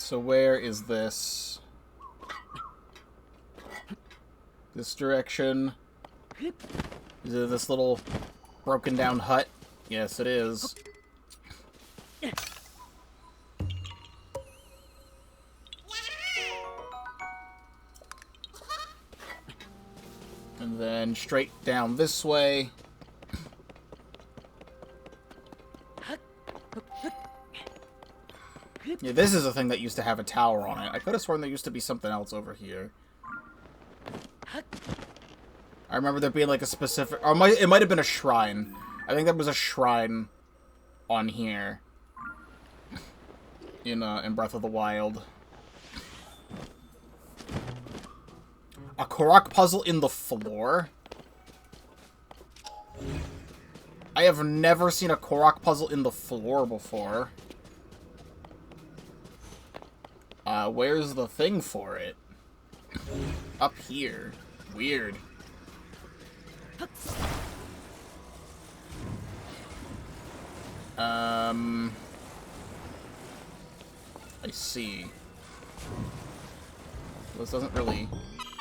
so where is this? This direction? Is it this little broken down hut? Yes, it is. And then straight down this way. Yeah, this is a thing that used to have a tower on it. I could have sworn there used to be something else over here. I remember there being like a specific... Or it might have been a shrine. I think there was a shrine on here. In Breath of the Wild. A Korok puzzle in the floor? I have never seen a Korok puzzle in the floor before. Where's the thing for it? Up here. Weird. I see. This doesn't really...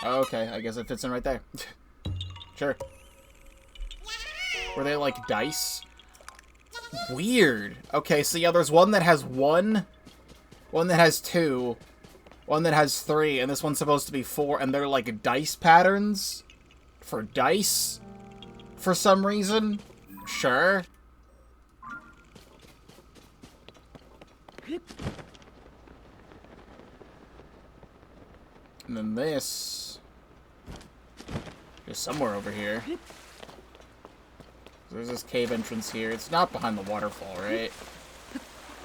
Oh, okay, I guess it fits in right there. Sure. Were they like dice? Weird. Okay, so yeah, there's one that has one that has 2, one that has 3, and this one's supposed to be 4, and they're like dice patterns for dice for some reason. Sure. And then this is somewhere over here. There's this cave entrance here. It's not behind the waterfall, right?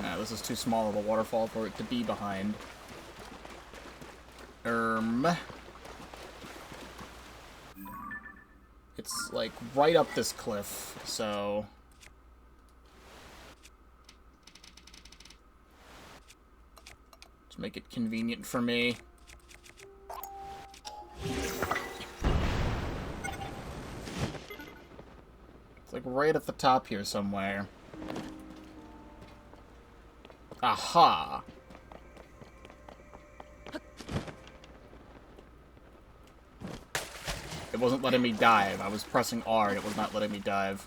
Nah, this is too small of a waterfall for it to be behind. It's, like, right up this cliff, so... to make it convenient for me. It's, like, right at the top here somewhere. Aha! It wasn't letting me dive. I was pressing R and it was not letting me dive.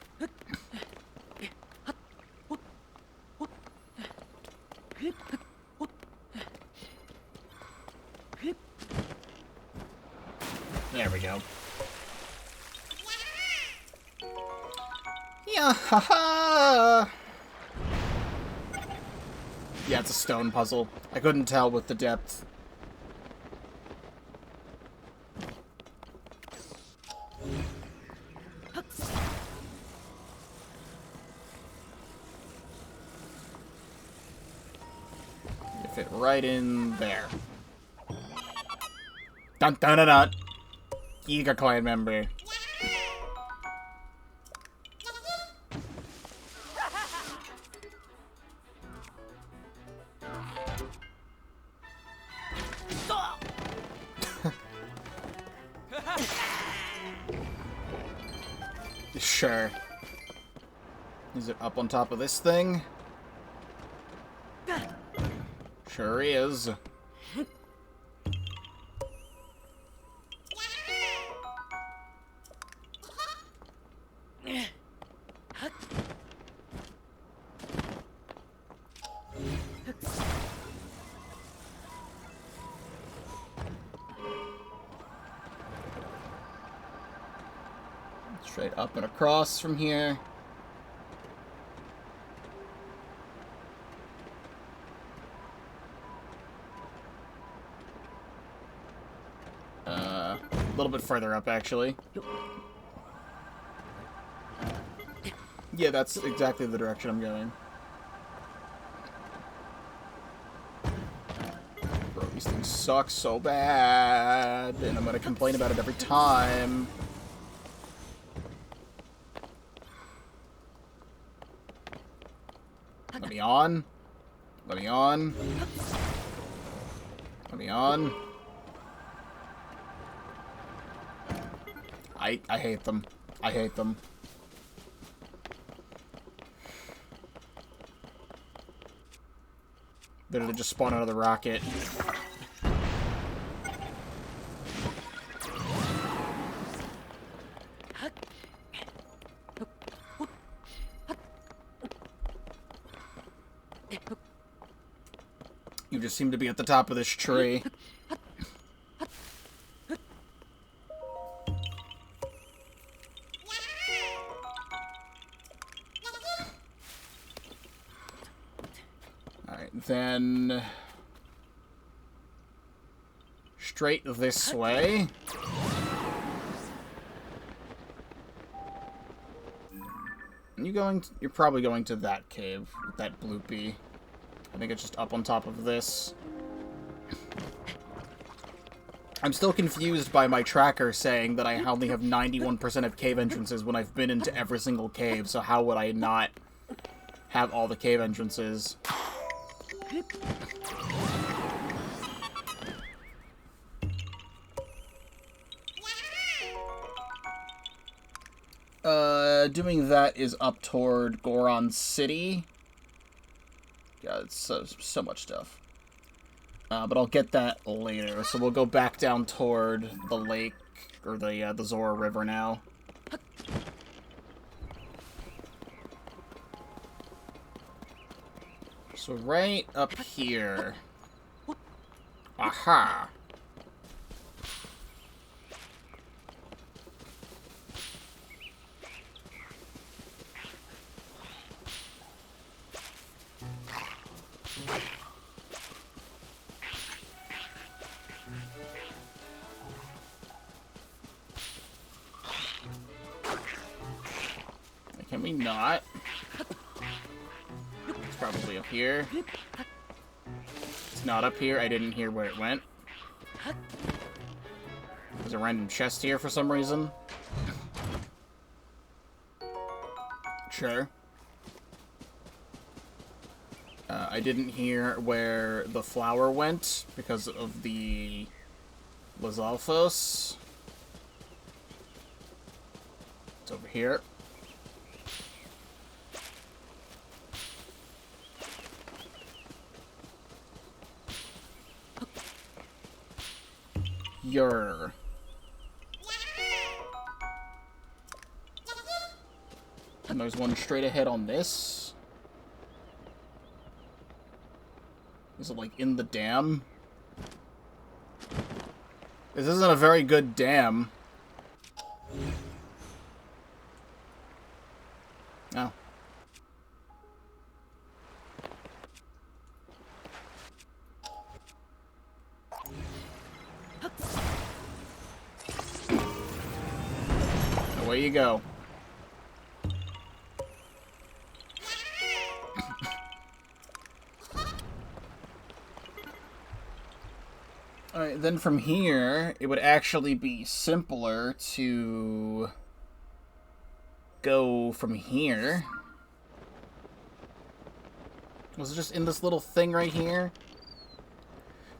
There we go. Yeah, haha! Yeah, it's a stone puzzle. I couldn't tell with the depth. You fit right in there. Dun dun dun dun! Giga Clan member. Sure. Is it up on top of this thing? Sure is. Straight up and across from here. A little bit further up, actually. Yeah, that's exactly the direction I'm going. Bro, these things suck so bad, and I'm gonna complain about it every time. Let me on. Let me on. Let me on. I hate them. I hate them. Literally just spawn another rocket. You just seem to be at the top of this tree. Alright, then... straight this way. You're probably going to that cave, that bloopy. I think it's just up on top of this. I'm still confused by my tracker saying that I only have 91% of cave entrances when I've been into every single cave, so how would I not have all the cave entrances? Doing that is up toward Goron City. God, it's so much stuff. But I'll get that later. So we'll go back down toward the lake, or the Zora River now. So right up here. Aha! Can we not? It's probably up here. It's not up here. I didn't hear where it went. There's a random chest here for some reason. Sure. I didn't hear where the flower went because of the Lizalfos. It's over here. Yer. And there's one straight ahead on this. Is it, like, in the dam? This isn't a very good dam. Oh. Away you go. Alright, then from here, it would actually be simpler to go from here. Was it just in this little thing right here?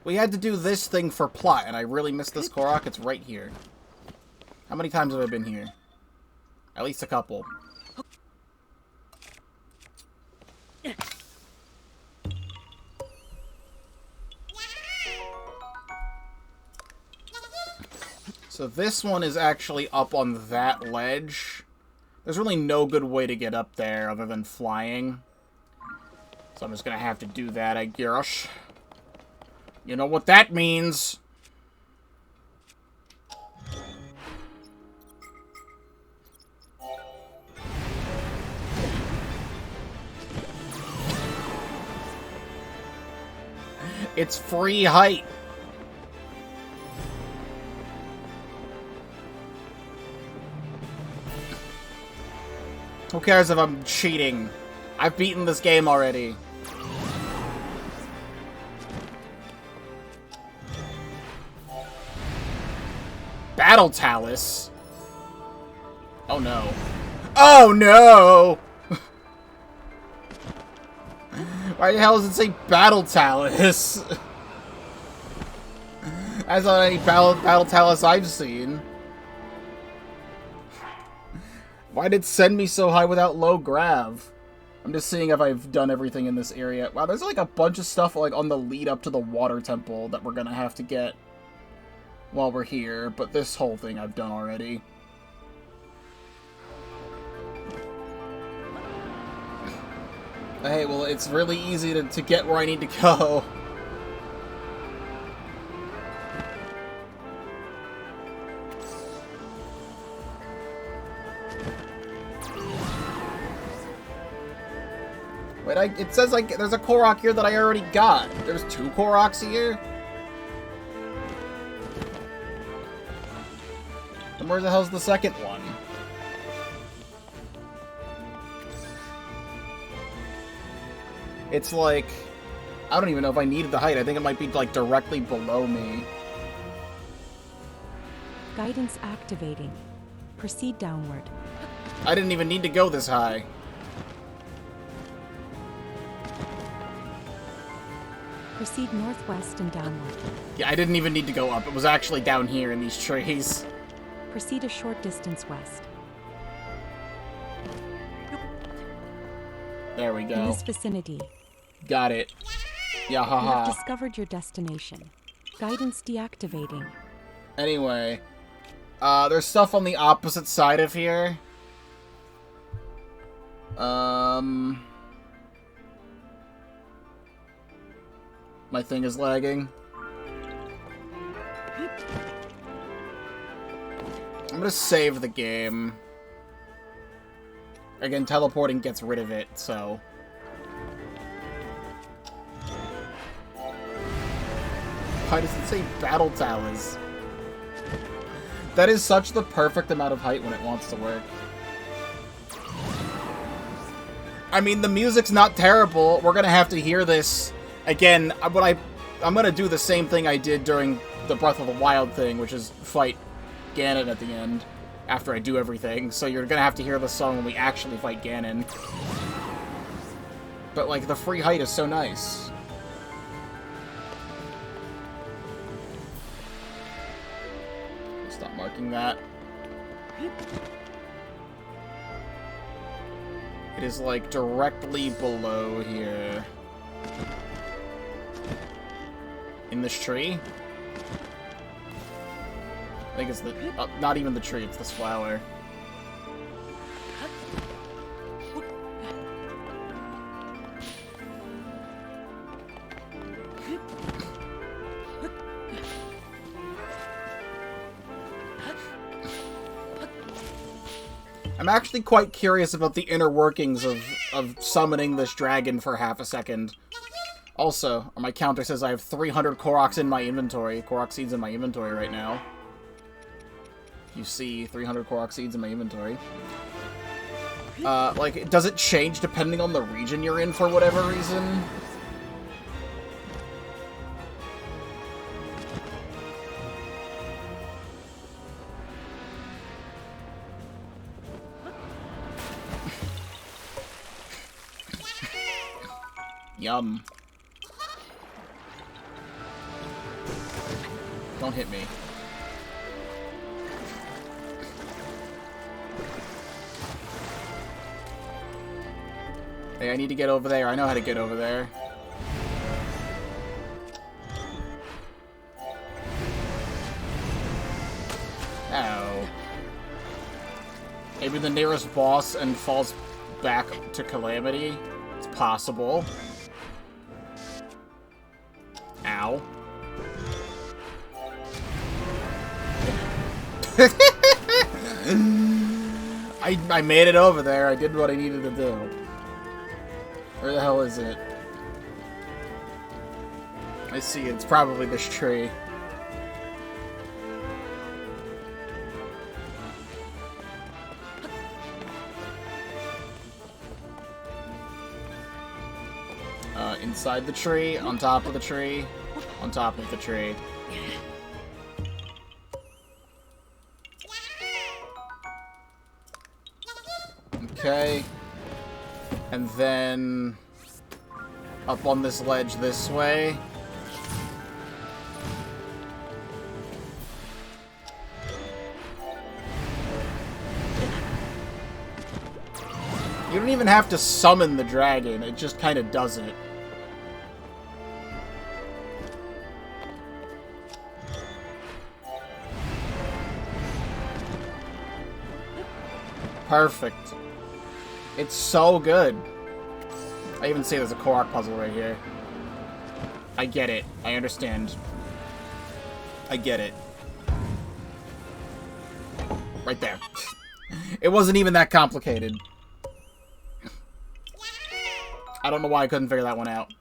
We had to do this thing for plot, and I really missed this Korok. It's right here. How many times have I been here? At least a couple. So this one is actually up on that ledge. There's really no good way to get up there other than flying. So I'm just gonna have to do that, I guess. You know what that means. It's free height. Who cares if I'm cheating? I've beaten this game already. Battle Talus? Oh no. Oh no! Why the hell does it say Battle Talus? That's not any Battle Talus I've seen. Why did it send me so high without low grav? I'm just seeing if I've done everything in this area. Wow, there's like a bunch of stuff like on the lead up to the water temple that we're gonna have to get while we're here, but this whole thing I've done already. Hey, well, it's really easy to get where I need to go. Wait, it says like there's a Korok here that I already got. There's 2 Koroks here? And where the hell's the second one? It's like, I don't even know if I needed the height. I think it might be like directly below me. Guidance activating. Proceed downward. I didn't even need to go this high. Proceed northwest and downward. Yeah, I didn't even need to go up. It was actually down here in these trees. Proceed a short distance west. There we go. In this vicinity. Got it. Yeah, You have haha. discovered your destination. Guidance deactivating. Anyway, there's stuff on the opposite side of here. My thing is lagging. I'm gonna save the game. Again, teleporting gets rid of it, so... Why does it say Battle Towers? That is such the perfect amount of height when it wants to work. I mean, the music's not terrible. We're gonna have to hear this again. I'm gonna do the same thing I did during the Breath of the Wild thing, which is fight Ganon at the end after I do everything. So you're gonna have to hear the song when we actually fight Ganon. But like, the free height is so nice. Stop marking that. It is like directly below here. In this tree? I think it's the... not even the tree, it's this flower. I'm actually quite curious about the inner workings of summoning this dragon for half a second. Also, my counter says I have 300 Koroks in my inventory. Korok seeds in my inventory right now. You see 300 Korok seeds in my inventory. Like, does it change depending on the region you're in for whatever reason? Yum. Don't hit me. Hey, I need to get over there. I know how to get over there. Ow. Maybe the nearest boss and falls back to Calamity? It's possible. Ow. I made it over there. I did what I needed to do. Where the hell is it? I see. It's probably this tree. Inside the tree, on top of the tree, on top of the tree. Okay. And then up on this ledge this way. You don't even have to summon the dragon, it just kind of does it. Perfect. It's so good. I even say there's a Korok puzzle right here. I get it. I understand. I get it. Right there. It wasn't even that complicated. I don't know why I couldn't figure that one out.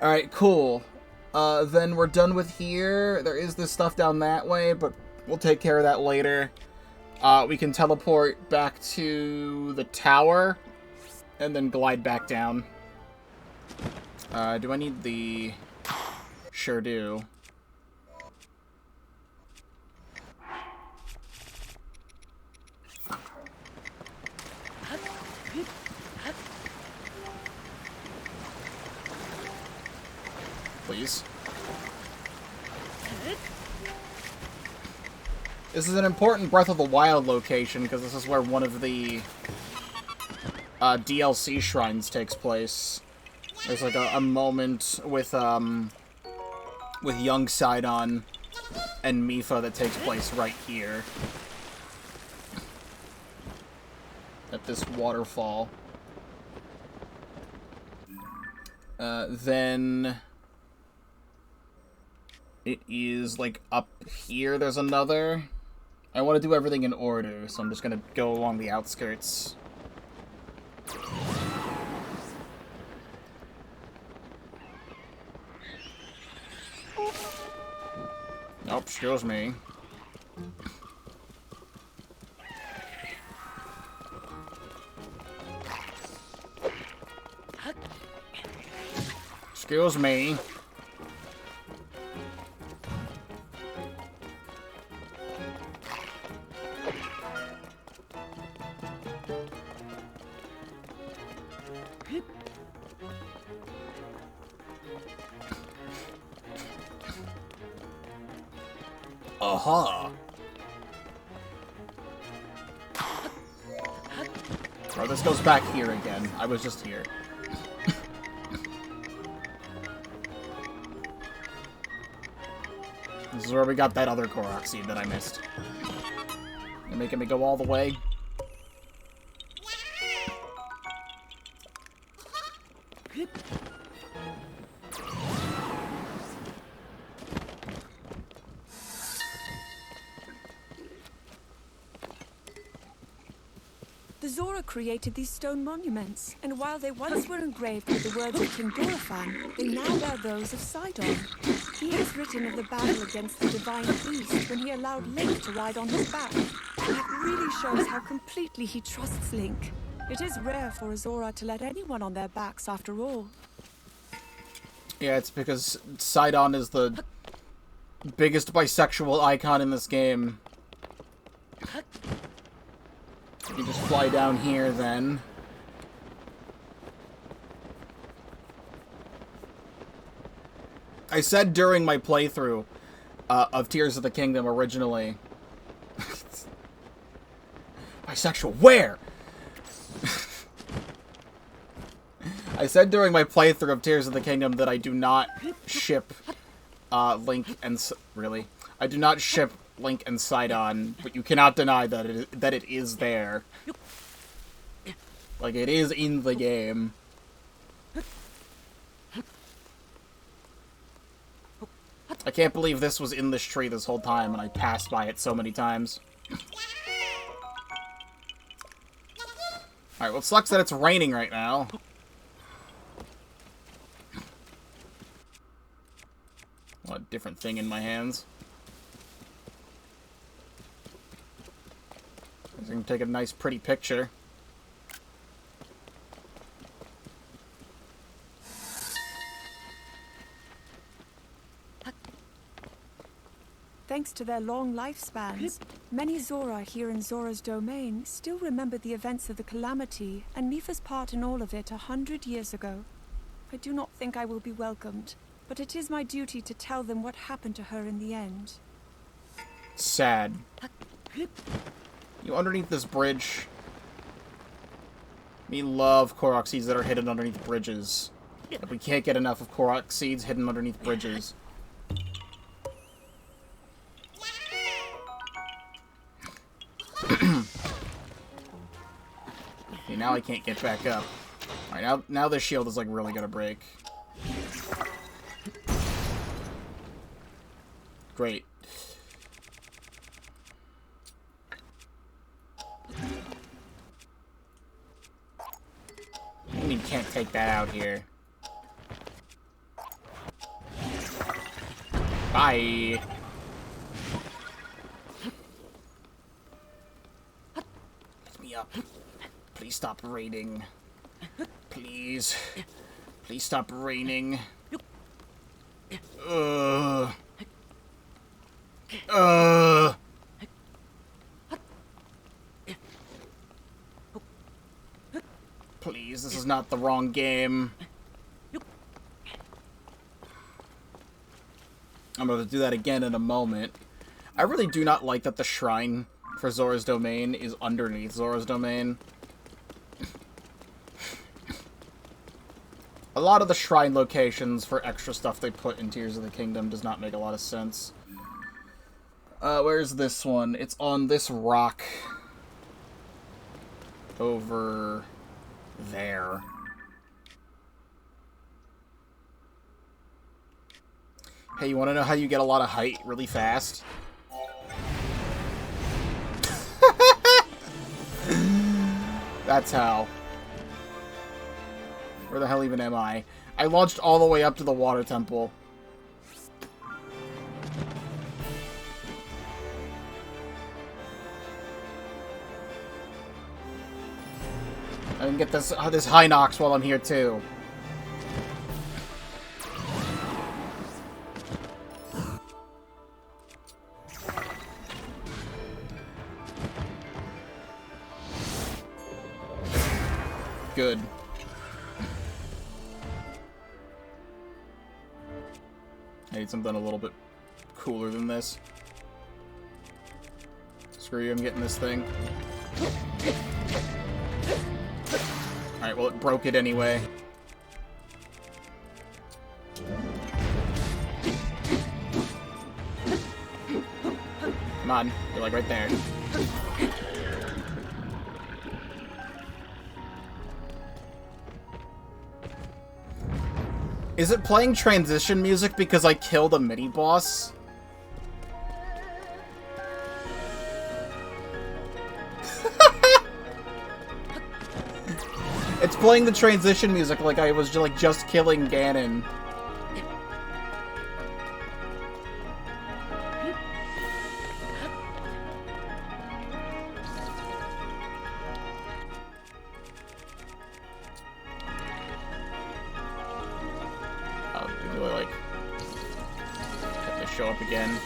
Alright, cool. Then we're done with here. There is this stuff down that way, but we'll take care of that later. We can teleport back to the tower, and then glide back down. Do I need the... Sure do. Please. This is an important Breath of the Wild location, because this is where one of the DLC shrines takes place. There's like a moment with young Sidon and Mipha that takes place right here. At this waterfall. Then... it is, like, up here there's another. I want to do everything in order, so I'm just gonna go along the outskirts. Nope, excuse me. Excuse me. Aha. Oh, this goes back here again. I was just here. This is where we got that other Korok seed that I missed. You're making me go all the way. The Zora created these stone monuments, and while they once were engraved with the words of King Dorephan, they now bear those of Sidon. He has written of the battle against the Divine Beast when he allowed Link to ride on his back. That really shows how completely he trusts Link. It is rare for a Zora to let anyone on their backs after all. Yeah, it's because Sidon is the biggest bisexual icon in this game. You can just fly down here, then. I said during my playthrough of Tears of the Kingdom originally... Bisexual, where? I said during my playthrough of Tears of the Kingdom that I do not ship Link and... Really? I do not ship Link and Sidon, but you cannot deny that it is there. Like, it is in the game. I can't believe this was in this tree this whole time, and I passed by it so many times. Alright, well, it sucks that it's raining right now. What a different thing in my hands. I can take a nice, pretty picture. Thanks to their long lifespans, many Zora here in Zora's domain still remember the events of the Calamity and Mipha's part in all of it 100 years ago. I do not think I will be welcomed, but it is my duty to tell them what happened to her in the end. Sad. You underneath this bridge? We love Korok seeds that are hidden underneath bridges. Like, we can't get enough of Korok seeds hidden underneath bridges. Okay, now I can't get back up. Alright, now this shield is, like, really gonna break. Great. I mean, you can't take that out here. Bye! Pick me up. Please stop raining. Please. Please stop raining. Please, this is not the wrong game. I'm going to do that again in a moment. I really do not like that the shrine for Zora's Domain is underneath Zora's Domain. A lot of the shrine locations for extra stuff they put in Tears of the Kingdom does not make a lot of sense. Where's this one? It's on this rock. Over there. Hey, you want to know how you get a lot of height really fast? That's how. Where the hell even am I? I launched all the way up to the water temple. I can get this high Nox while I'm here too. Good. I need something a little bit cooler than this. Screw you, I'm getting this thing. Alright, well, it broke it anyway. Come on, you're like right there. Is it playing transition music because I killed a mini-boss? It's playing the transition music like I was just killing Ganon. Show up again.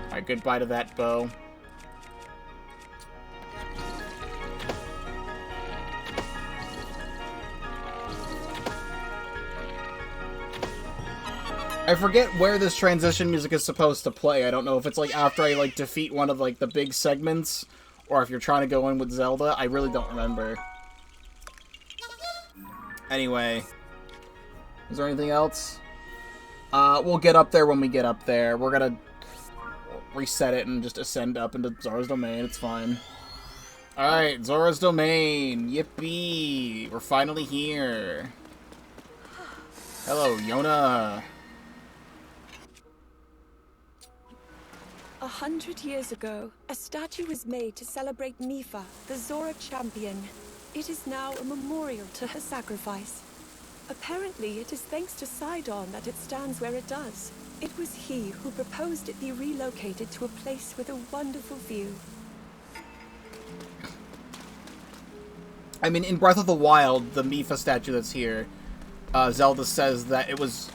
Alright, goodbye to that bow. I forget where this transition music is supposed to play. I don't know if it's like after I like defeat one of like the big segments, or if you're trying to go in with Zelda. I really don't remember. Anyway. Is there anything else? We'll get up there when we get up there. We're gonna reset it and just ascend up into Zora's Domain. It's fine. Alright, Zora's Domain. Yippee! We're finally here. Hello, Yona. 100 years ago, a statue was made to celebrate Mipha, the Zora champion. It is now a memorial to her sacrifice. Apparently, it is thanks to Sidon that it stands where it does. It was he who proposed it be relocated to a place with a wonderful view. I mean, in Breath of the Wild, the Mipha statue that's here, Zelda says that it was,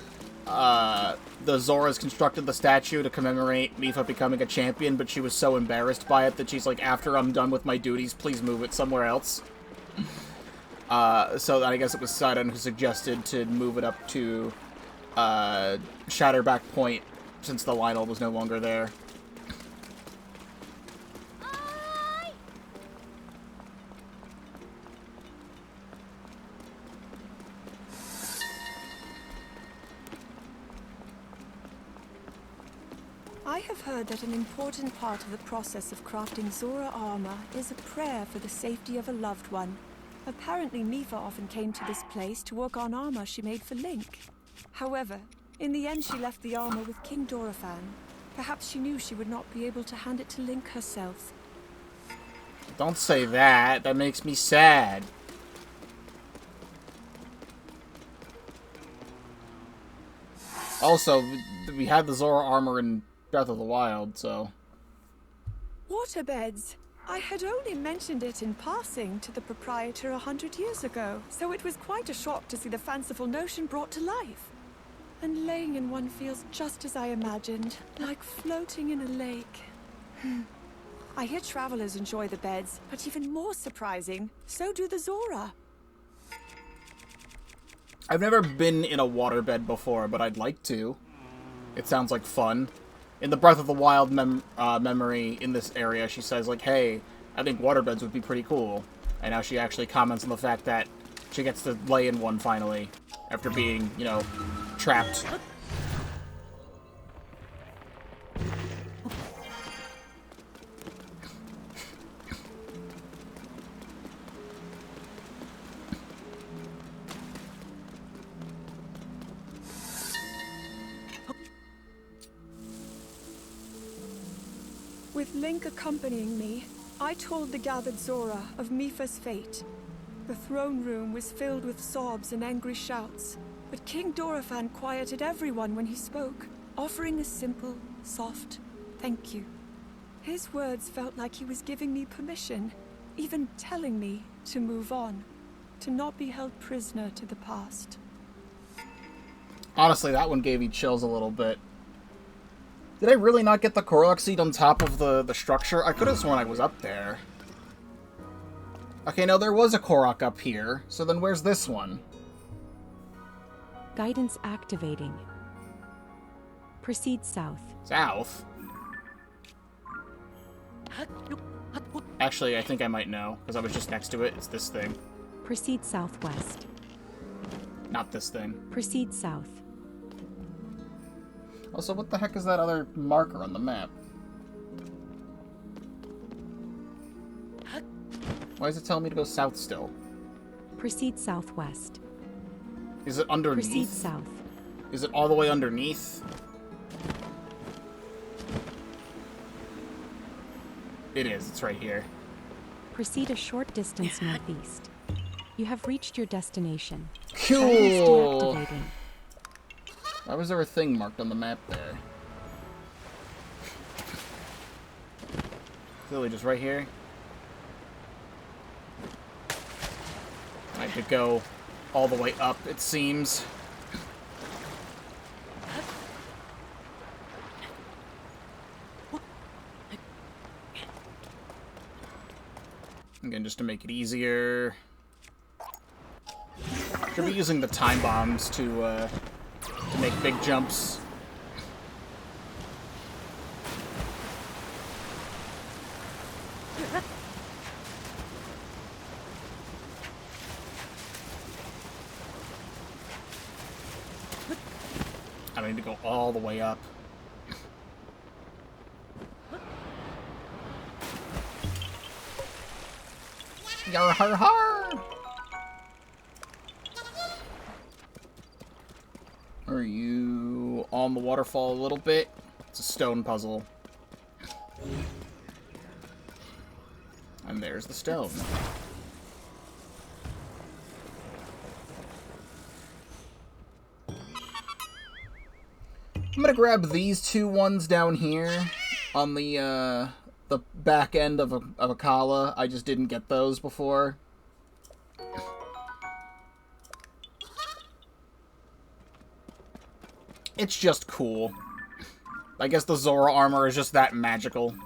the Zoras constructed the statue to commemorate Mipha becoming a champion, but she was so embarrassed by it that she's like, after I'm done with my duties, please move it somewhere else. So I guess it was Sidon who suggested to move it up to, Shatterback Point, since the Lionel was no longer there. I have heard that an important part of the process of crafting Zora armor is a prayer for the safety of a loved one. Apparently, Mipha often came to this place to work on armor she made for Link. However, in the end she left the armor with King Dorephan. Perhaps she knew she would not be able to hand it to Link herself. Don't say that. That makes me sad. Also, we had the Zora armor in Breath of the Wild, so... Waterbeds! I had only mentioned it in passing to the proprietor 100 years ago, so it was quite a shock to see the fanciful notion brought to life. And laying in one feels just as I imagined, like floating in a lake. I hear travelers enjoy the beds, but even more surprising, so do the Zora. I've never been in a waterbed before, but I'd like to. It sounds like fun. In the Breath of the Wild memory in this area, she says, like, hey, I think waterbeds would be pretty cool. And now she actually comments on the fact that she gets to lay in one finally, after being, you know, trapped. With Link accompanying me, I told the gathered Zora of Mipha's fate. The throne room was filled with sobs and angry shouts, but King Dorephan quieted everyone when he spoke, offering a simple, soft thank you. His words felt like he was giving me permission, even telling me to move on, to not be held prisoner to the past. Honestly, that one gave me chills a little bit. Did I really not get the Korok seed on top of the structure? I could have sworn I was up there. Okay, no, there was a Korok up here. So then where's this one? Guidance activating. Proceed south. South? Actually, I think I might know, because I was just next to it. It's this thing. Proceed southwest. Not this thing. Proceed south. Also, what the heck is that other marker on the map? Why does it tell me to go south still? Proceed southwest. Is it underneath? Proceed south. Is it all the way underneath? It is. It's right here. Proceed a short distance northeast. You have reached your destination. Cool! Guidance deactivating. Why was there a thing marked on the map there? Clearly just right here. I could go all the way up, it seems. Again, just to make it easier. Should be using the time bombs to make big jumps. I need to go all the way up. Yar har har! Are you on the waterfall a little bit? It's a stone puzzle. And there's the stone. I'm gonna grab these two ones down here on the back end of a Kala. I just didn't get those before. It's just cool. I guess the Zora armor is just that magical.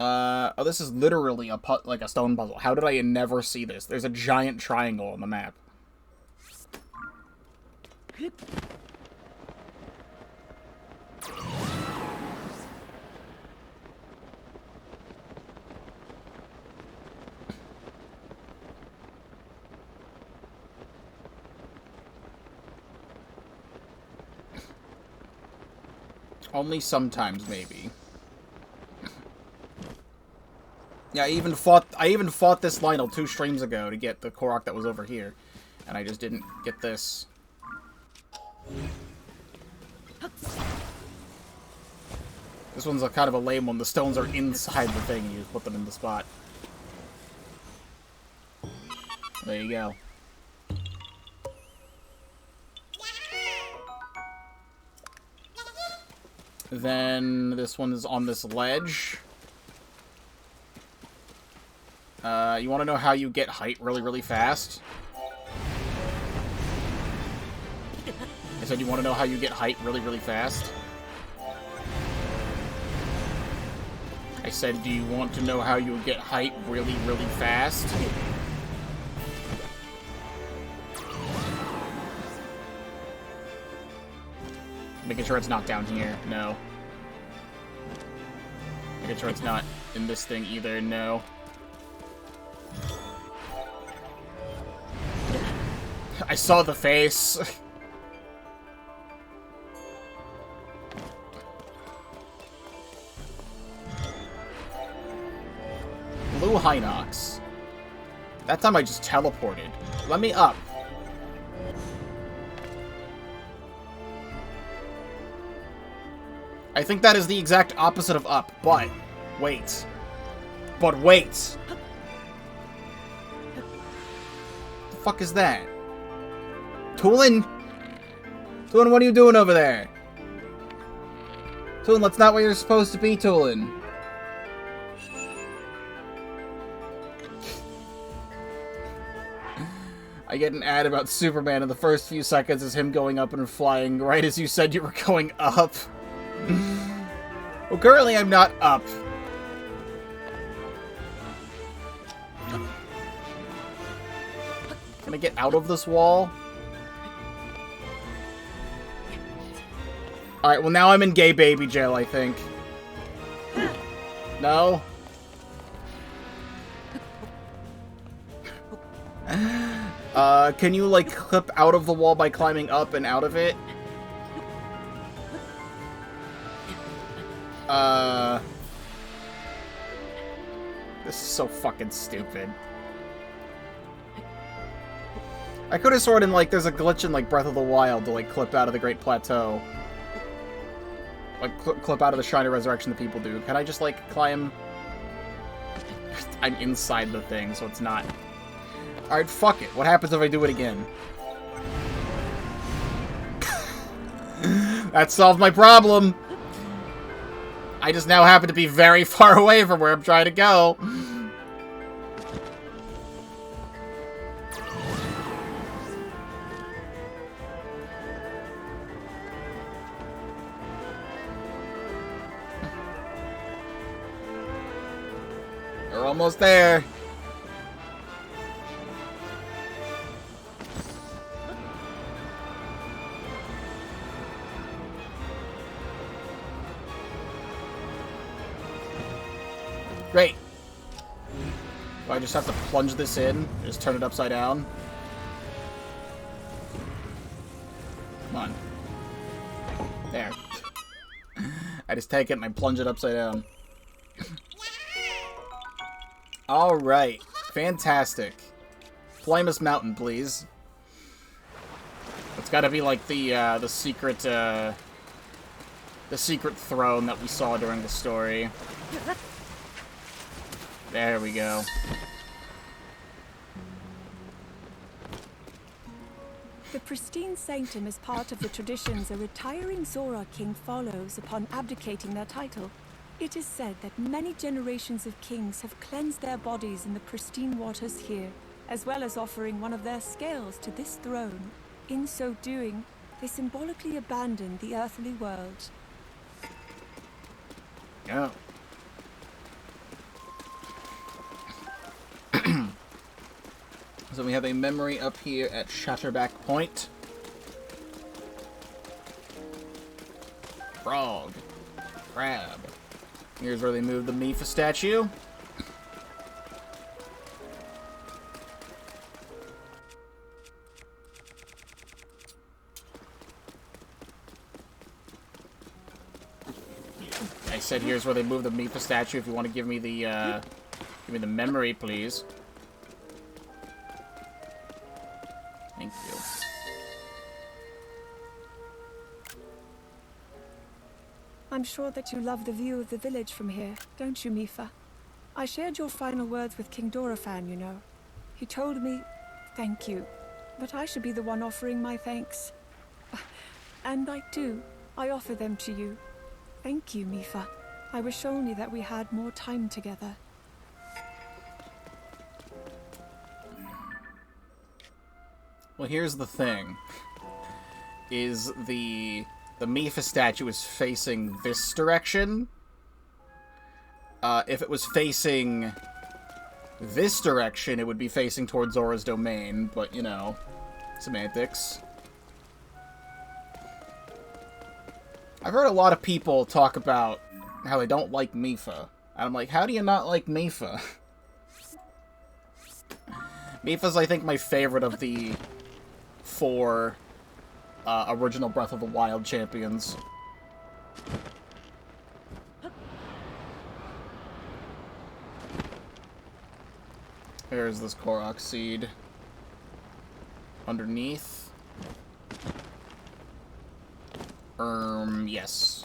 Oh, this is literally like a stone puzzle. How did I never see this? There's a giant triangle on the map. Only sometimes, maybe. Yeah, I even fought this Lionel 2 streams ago to get the Korok that was over here. And I just didn't get this. This one's a kind of a lame one. The stones are inside the thing, and you just put them in the spot. There you go. Then this one is on this ledge. You want to know how you get height really, really fast? I said you want to know how you get height really, really fast? I said, do you want to know how you get height really, really fast? Making sure it's not down here. No. Making sure it's not in this thing either. No. I saw the face. Blue Hinox. That time I just teleported. Let me up. I think that is the exact opposite of up, but wait. But wait. The fuck is that? Toolin? Toolin, what are you doing over there? Toolin, that's not where you're supposed to be, Toolin. I get an ad about Superman, and the first few seconds is him going up and flying right as you said you were going up. Well, currently I'm not up. Can I get out of this wall? Alright, well now I'm in gay baby jail, I think. No? Can you, like, clip out of the wall by climbing up and out of it? This is so fucking stupid. I could have sworn in, like, there's a glitch in, like, Breath of the Wild to, like, clip out of the Great Plateau. Like, clip out of the Shrine of Resurrection that people do. Can I just, like, climb? I'm inside the thing, so it's not. Alright, fuck it. What happens if I do it again? That solved my problem! I just now happen to be very far away from where I'm trying to go. We're almost there. Great. Do I just have to plunge this in? Just turn it upside down? Come on. There. I just take it and I plunge it upside down. Alright. Fantastic. Flamus Mountain, please. It's gotta be like the secret throne that we saw during the story. There we go. The pristine sanctum is part of the traditions a retiring Zora king follows upon abdicating their title. It is said that many generations of kings have cleansed their bodies in the pristine waters here, as well as offering one of their scales to this throne. In so doing, they symbolically abandoned the earthly world. Yeah. So we have a memory up here at Shatterback Point. Frog. Crab. Here's where they moved the Mifa statue. said here's where they move the Mipha statue. If you want to give me the memory, please. Thank you. I'm sure that you love the view of the village from here, don't you, Mipha? I shared your final words with King Dorephan, you know. He told me, thank you, but I should be the one offering my thanks. And I do. I offer them to you. Thank you, Mipha. I wish only that we had more time together. Well, here's the thing. Is the Mipha statue is facing this direction. If it was facing this direction, it would be facing towards Zora's domain, but, you know, semantics. I've heard a lot of people talk about how they don't like Mipha. And I'm like, how do you not like Mipha? Mipha's, I think, my favorite of the 4 original Breath of the Wild champions. There's this Korok seed. Underneath. Yes.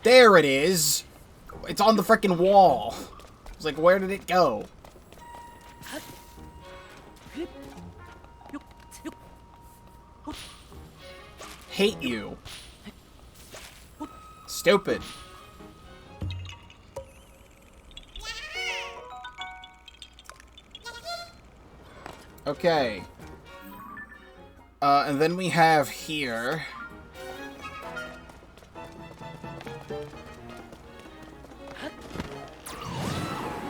There it is! It's on the frickin' wall! It's like, where did it go? Hate you. Stupid. Okay. And then we have here...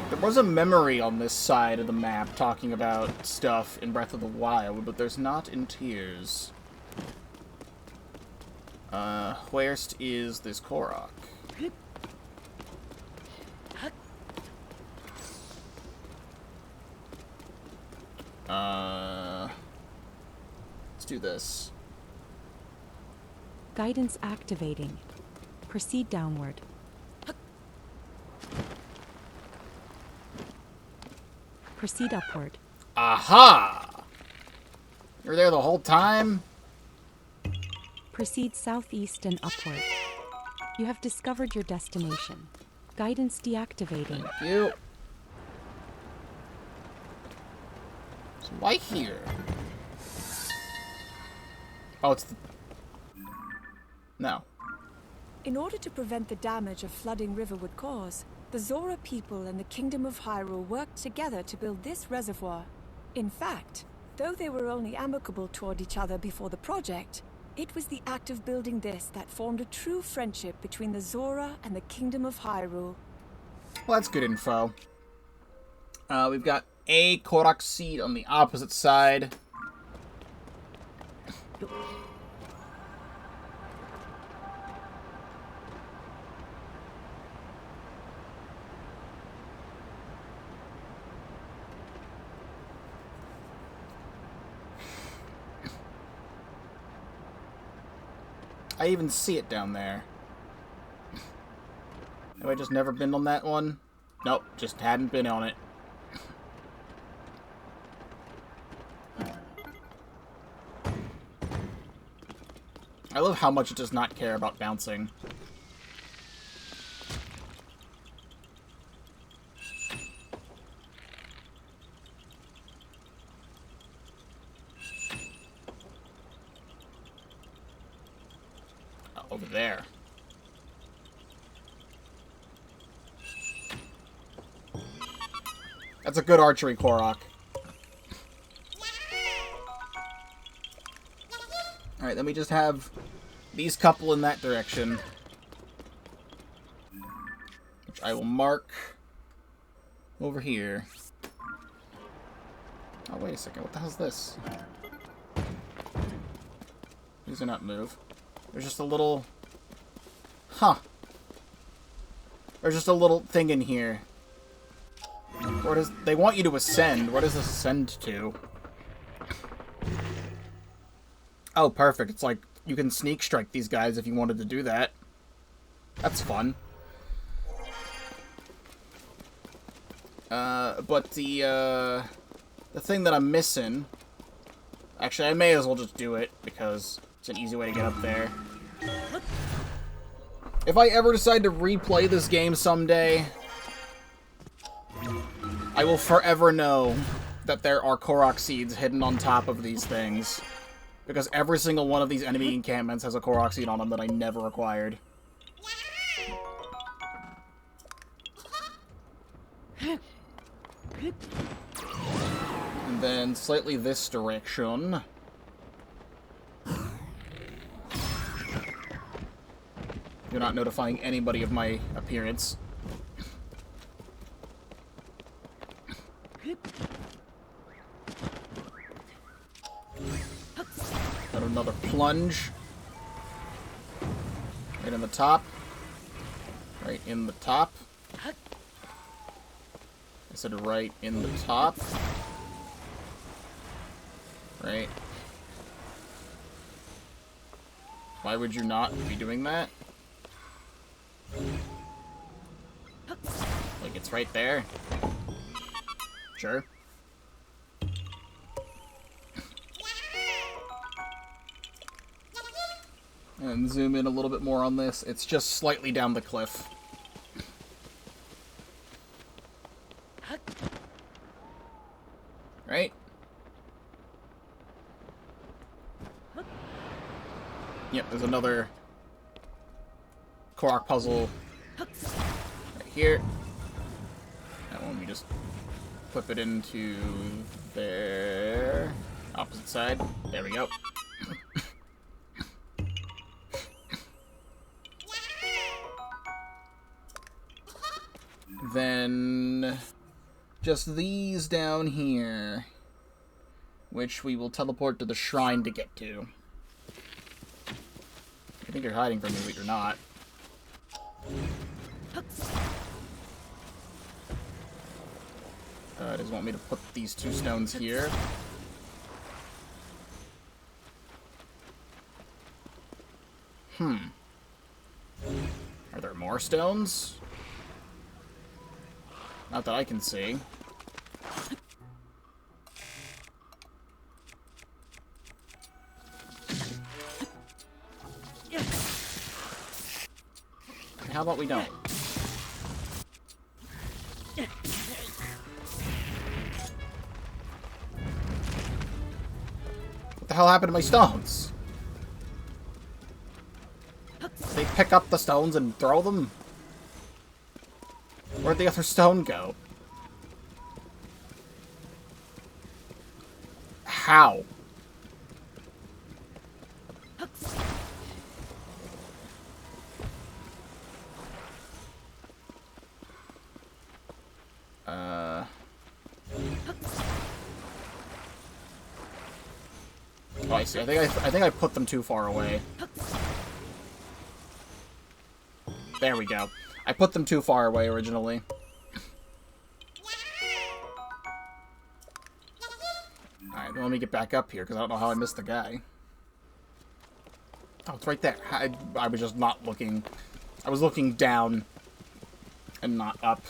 There was a memory on this side of the map talking about stuff in Breath of the Wild, but there's not in Tears. Where'st is this Korok? Let's do this. Guidance activating. Proceed downward. Proceed upward. Aha! You're there the whole time? Proceed southeast and upward. You have discovered your destination. Guidance deactivating. Thank you. So why here? Oh, it's the... No. In order to prevent the damage a flooding river would cause, the Zora people and the Kingdom of Hyrule worked together to build this reservoir. In fact, though they were only amicable toward each other before the project, it was the act of building this that formed a true friendship between the Zora and the Kingdom of Hyrule. Well, that's good info. We've got a Korok seed on the opposite side. I even see it down there. Have I just never been on that one? Nope, just hadn't been on it. I love how much it does not care about bouncing. Over there. That's a good archery, Korok. Alright, then we just have these couple in that direction. Which I will mark over here. Oh, wait a second. What the hell's this? These do not move. There's just a little... Huh. There's just a little thing in here. Where does... They want you to ascend. Where does this ascend to? Oh, perfect. It's like you can sneak strike these guys if you wanted to do that. That's fun. But the thing that I'm missing... Actually, I may as well just do it, because it's an easy way to get up there. If I ever decide to replay this game someday, I will forever know that there are Korok seeds hidden on top of these things. Because every single one of these enemy encampments has a Korok seed on them that I never acquired. And then slightly this direction. You're not notifying anybody of my appearance. Got another plunge. Right in the top. Right in the top. I said right in the top. Right. Why would you not be doing that? Like, it's right there. Sure. And zoom in a little bit more on this. It's just slightly down the cliff. Right? Yep, there's another Korok puzzle right here. Now let me just flip it into there. Opposite side. There we go. Then just these down here, which we will teleport to the shrine to get to. I think you're hiding from me, but you're not. Does want me to put these two stones here. Are there more stones? Not that I can see. How about we don't? What the hell happened to my stones? They pick up the stones and throw them? Where'd the other stone go? How? Oh, I see. I think I put them too far away. There we go. I put them too far away originally. Alright, let me get back up here, because I don't know how I missed the guy. Oh, it's right there. I was just not looking. I was looking down and not up.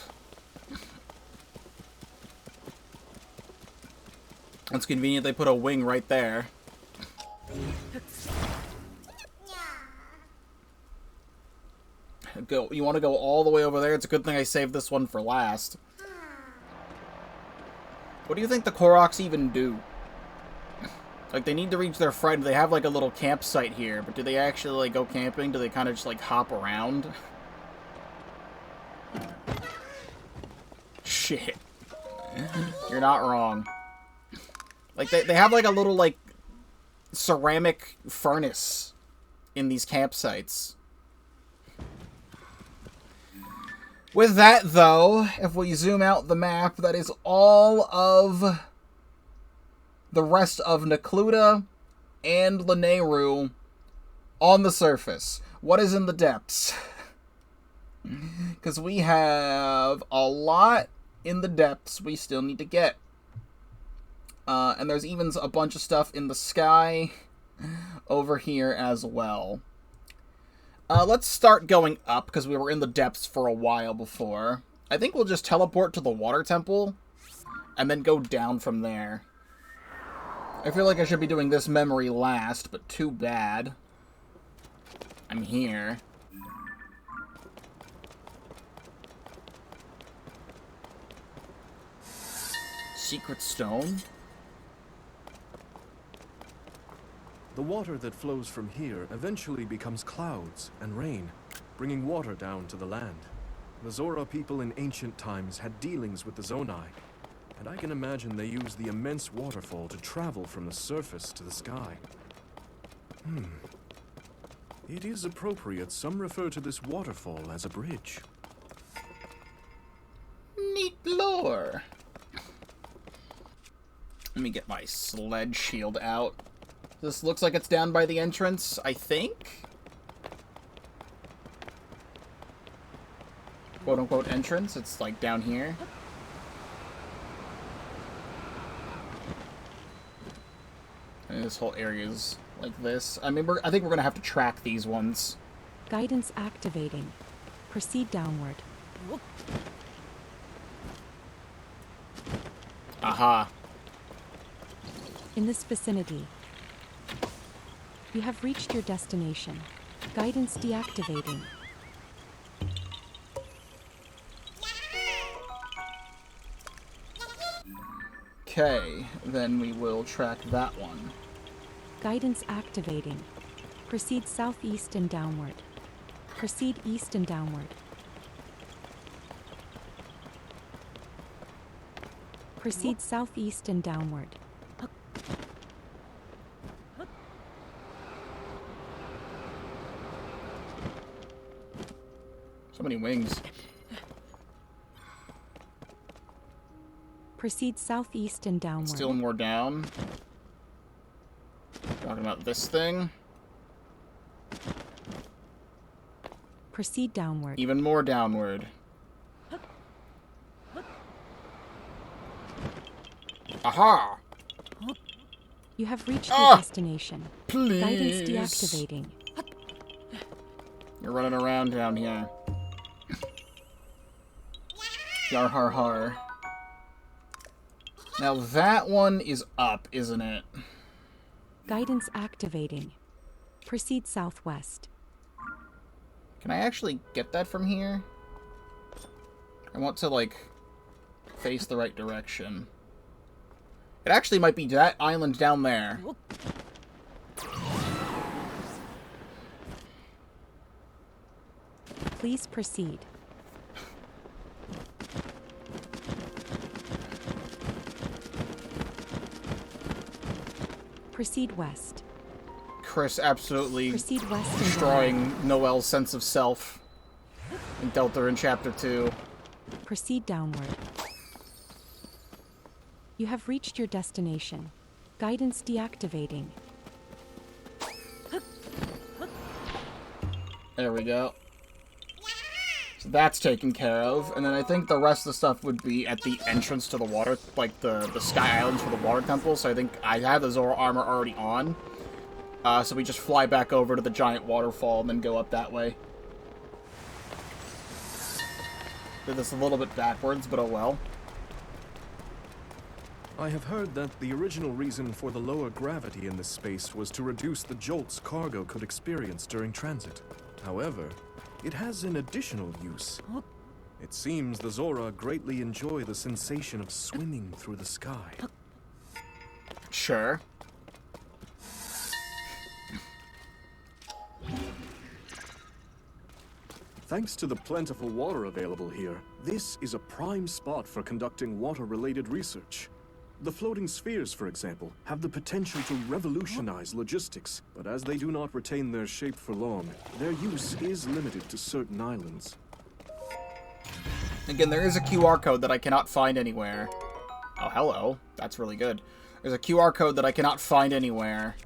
It's convenient they put a wing right there. Go. You want to go all the way over there? It's a good thing I saved this one for last. What do you think the Koroks even do? Like, they need to reach their friend. They have, like, a little campsite here, but do they actually, like, go camping? Do they kind of just, like, hop around? Shit. You're not wrong. Like, they have, like, a little, like, ceramic furnace in these campsites. With that, though, if we zoom out the map, that is all of the rest of Necluda and Lanayru on the surface. What is in the depths? Because we have a lot in the depths we still need to get. And there's even a bunch of stuff in the sky over here as well. Let's start going up, because we were in the depths for a while before. I think we'll just teleport to the water temple, and then go down from there. I feel like I should be doing this memory last, but too bad. I'm here. Secret stone? The water that flows from here eventually becomes clouds and rain, bringing water down to the land. The Zora people in ancient times had dealings with the Zonai, and I can imagine they used the immense waterfall to travel from the surface to the sky. It is appropriate some refer to this waterfall as a bridge. Neat lore. Let me get my sledge shield out. This looks like it's down by the entrance, I think? Quote-unquote entrance. It's, like, down here. And this whole area is like this. I mean, I think we're gonna have to track these ones. Guidance activating. Proceed downward. Aha. In this vicinity, you have reached your destination. Guidance deactivating. Okay, then we will track that one. Guidance activating. Proceed southeast and downward. Proceed east and downward. Proceed southeast and downward. So many wings. Proceed southeast and downward. Still more down. Talking about this thing. Proceed downward. Even more downward. Aha! You have reached your destination. Please. Guidance deactivating. You're running around down here. Yar har har. Now that one is up, isn't it? Guidance activating. Proceed southwest. Can I actually get that from here? I want to, like, face the right direction. It actually might be that island down there. Please proceed. Proceed west. Chris absolutely Proceed west and destroying Noelle's sense of self in Delta in Chapter 2. Proceed downward. You have reached your destination. Guidance deactivating. There we go. So that's taken care of. And then I think the rest of the stuff would be at the entrance to the water, like the Sky Islands for the water temple. So I think I have the Zora armor already on. So we just fly back over to the giant waterfall and then go up that way. Did this a little bit backwards, but oh well. I have heard that the original reason for the lower gravity in this space was to reduce the jolts cargo could experience during transit. However, it has an additional use. It seems the Zora greatly enjoy the sensation of swimming through the sky. Sure. Thanks to the plentiful water available here, this is a prime spot for conducting water-related research. The floating spheres, for example, have the potential to revolutionize logistics, but as they do not retain their shape for long, their use is limited to certain islands. Again, there is a QR code that I cannot find anywhere. Oh, hello. That's really good. There's a QR code that I cannot find anywhere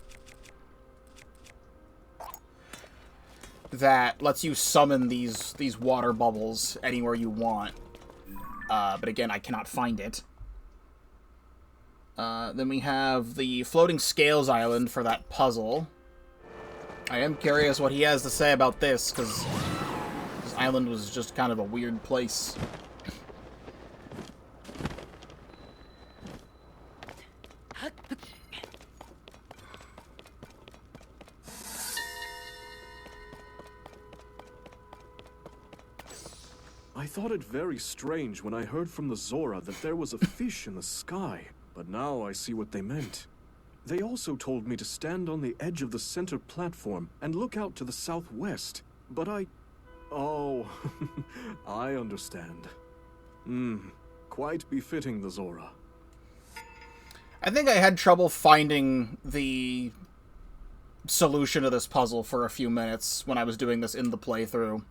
that lets you summon these water bubbles anywhere you want. but again, I cannot find it. Then we have the Floating Scales Island for that puzzle. I am curious what he has to say about this, because this island was just kind of a weird place. I thought it very strange when I heard from the Zora that there was a fish in the sky, but now I see what they meant. They also told me to stand on the edge of the center platform and look out to the southwest, but Oh, I understand. Quite befitting the Zora. I think I had trouble finding the solution to this puzzle for a few minutes when I was doing this in the playthrough.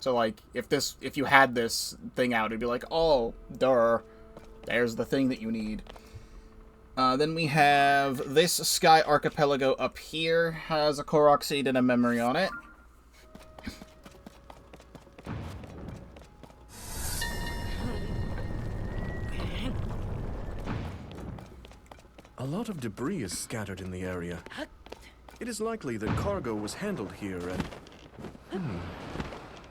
So, like, if you had this thing out, it'd be like, oh, duh, there's the thing that you need. Then we have this Sky Archipelago up here, has a Korok Seed and a memory on it. A lot of debris is scattered in the area. It is likely that cargo was handled here and...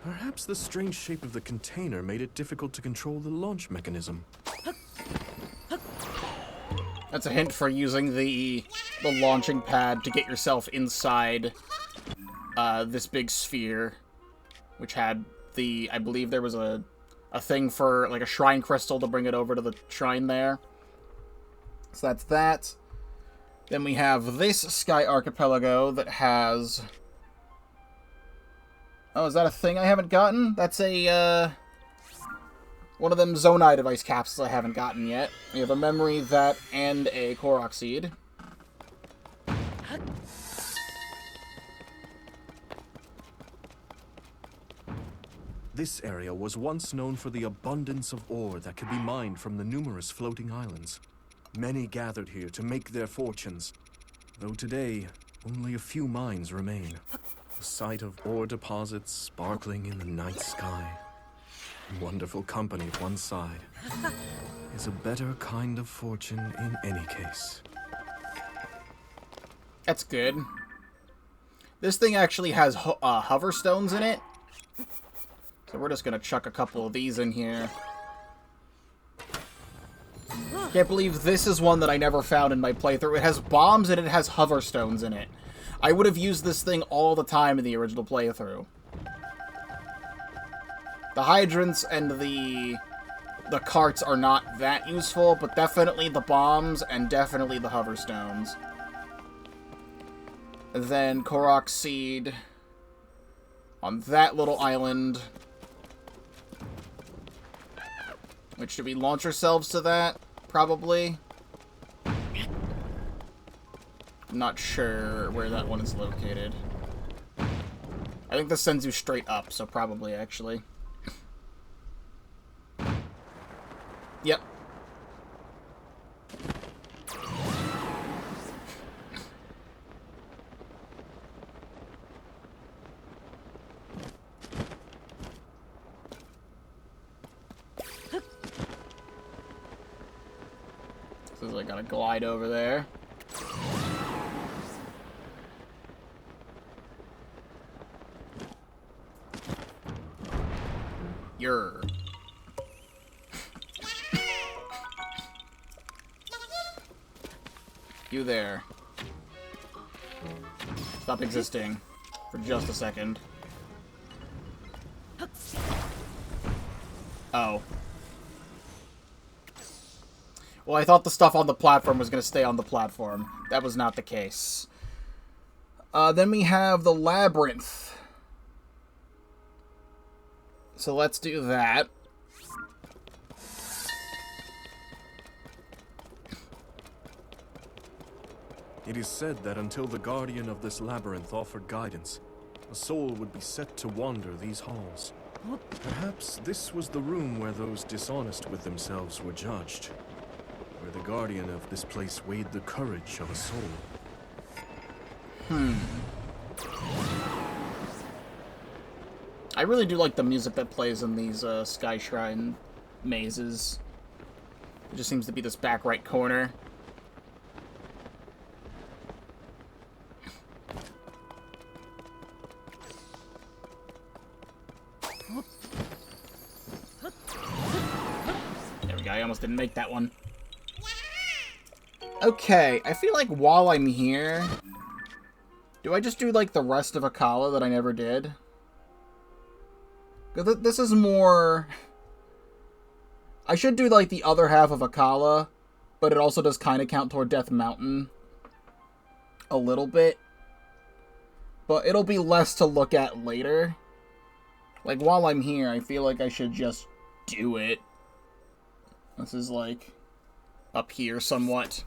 Perhaps the strange shape of the container made it difficult to control the launch mechanism. That's a hint for using the launching pad to get yourself inside this big sphere, which had I believe there was a thing for, like, a shrine crystal to bring it over to the shrine there. So that's that. Then we have this Sky Archipelago that has... Oh, is that a thing I haven't gotten? That's a, one of them Zonai device capsules I haven't gotten yet. We have a memory, that, and a Korok Seed. This area was once known for the abundance of ore that could be mined from the numerous floating islands. Many gathered here to make their fortunes, though today, only a few mines remain. The sight of ore deposits sparkling in the night sky, wonderful company at one side, is a better kind of fortune in any case. That's good. This thing actually has hover stones in it, so we're just gonna chuck a couple of these in here. Can't believe this is one that I never found in my playthrough. It has bombs and it has hover stones in it. I would have used this thing all the time in the original playthrough. The hydrants and the carts are not that useful, but definitely the bombs and definitely the hover stones. And then Korok Seed on that little island. Which, should we launch ourselves to that? Probably. Not sure where that one is located. I think this sends you straight up, so probably, actually. Yep. So I gotta glide over there. You there. Stop existing for just a second. Oh. Well, I thought the stuff on the platform was going to stay on the platform. That was not the case. Then we have the labyrinth. So let's do that. It is said that until the guardian of this labyrinth offered guidance, a soul would be set to wander these halls. Perhaps this was the room where those dishonest with themselves were judged, where the guardian of this place weighed the courage of a soul. I really do like the music that plays in these Sky Shrine mazes. It just seems to be this back right corner. There we go, I almost didn't make that one. Okay, I feel like while I'm here... Do I just do, like, the rest of Akala that I never did? 'Cause this is more... I should do, like, the other half of Akala, but it also does kind of count toward Death Mountain. A little bit. But it'll be less to look at later. Like, while I'm here, I feel like I should just do it. This is, like, up here somewhat.